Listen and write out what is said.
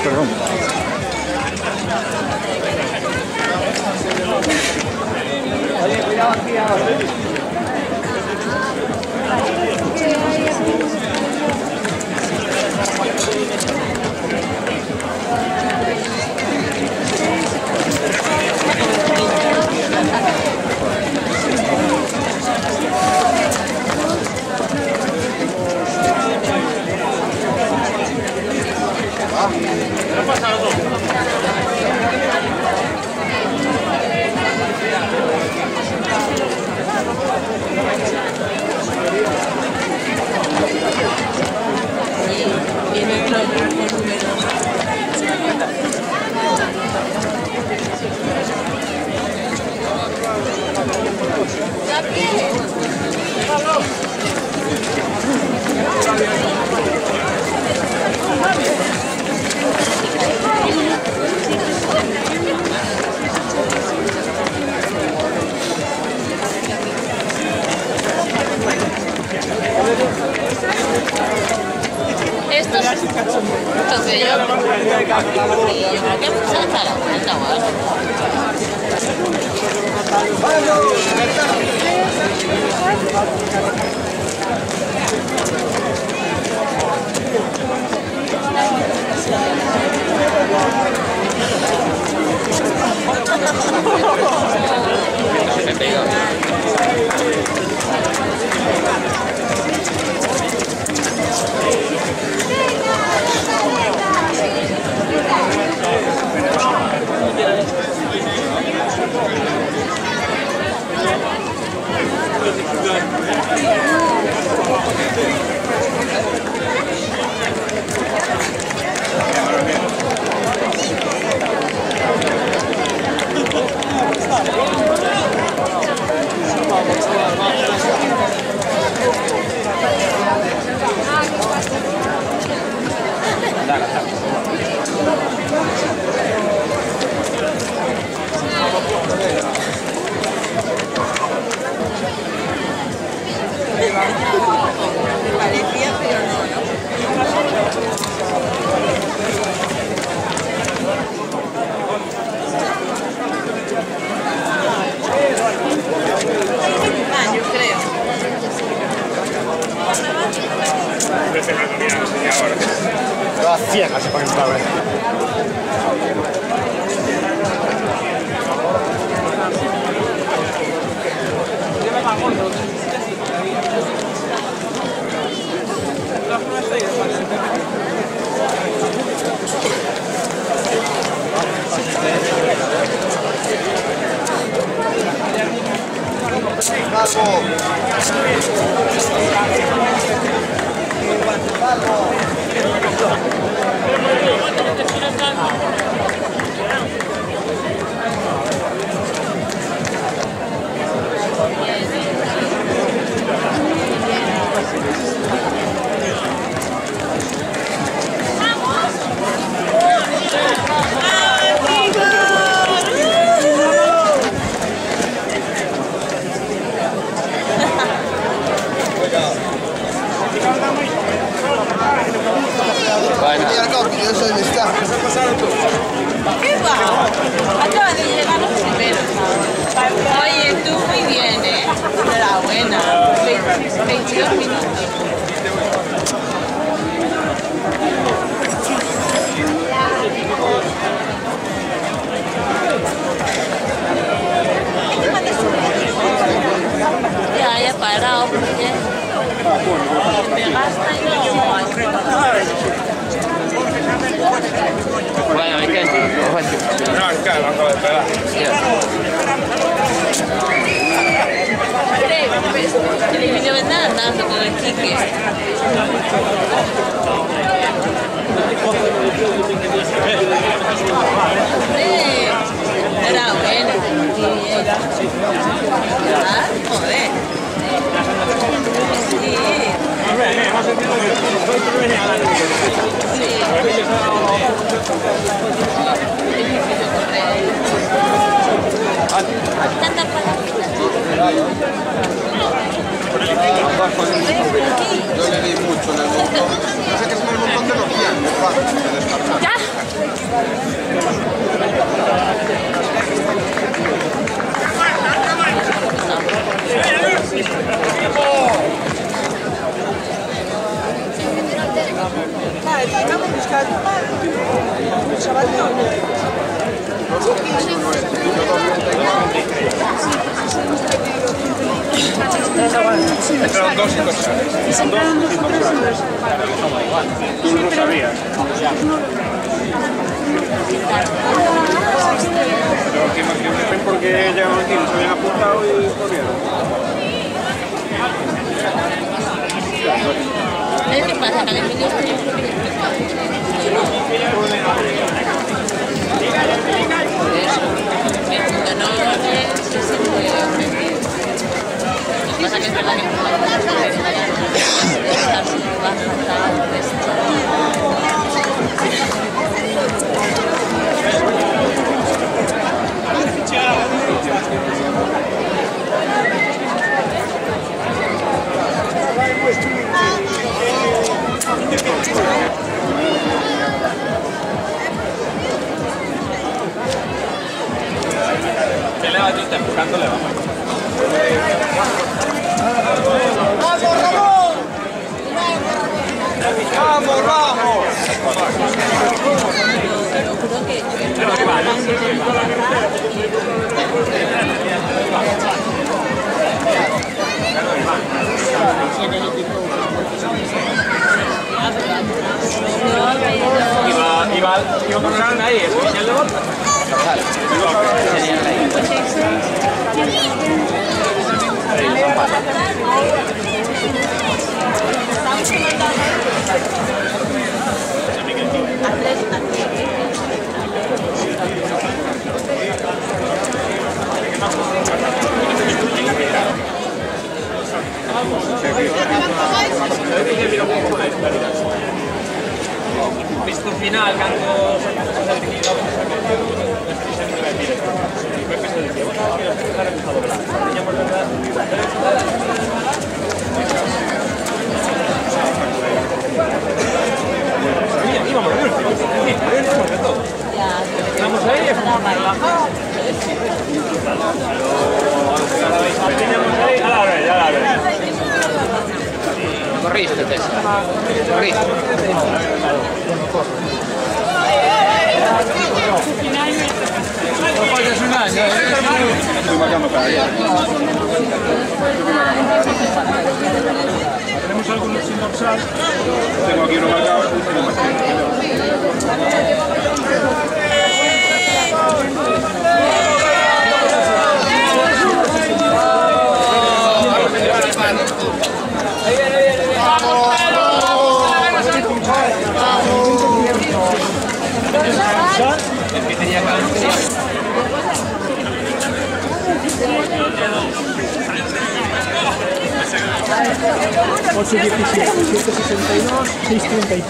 perdón. Oye, cuidado aquí ahora. Estos que yo creo que mucha hasta la vuelta o algo. Se me pega. Parecía, pero no. Yo creo. Todas ciegas se ponen para ver. ¿Qué va? Acaba de llegar los primeros. Oye, tú muy bien, ¿eh? Enhorabuena. 22 minutos. Ya he parado porque me gasta y no. Bueno, hay que... No, claro, acabo de pegar. El niño vendrá andando con el Quique. Era bueno. Ah, joder. Sí. Tanta Yo le di mucho en el montón. No sé qué es en el montón de los 100, me descartar. ya. Entraron dos y dos sales. Son dos y dos sales. Tú no lo sabías. Pero aquí más que me porque llegaron aquí, se habían apuntado y corrieron. ¿Sabes qué pasa? Que en el vídeo está yo creo que cuando no ves, se siente ofendido. Lo que pasa que es verdad que no la estar súper baja, Él le va a estar empujando, le va a ¡vamos, vamos! Iba con Ran ahí, ¿es oficial de volta? Visto final, canto... Estamos ahí, a la vez. Corriste, Tessa. Corriste. No falles un año, estoy marcando cada día. ¿Tenemos algunos sin dorsal? Tengo aquí uno marcado. El que tenía que 8-17, 7-62, 6-33.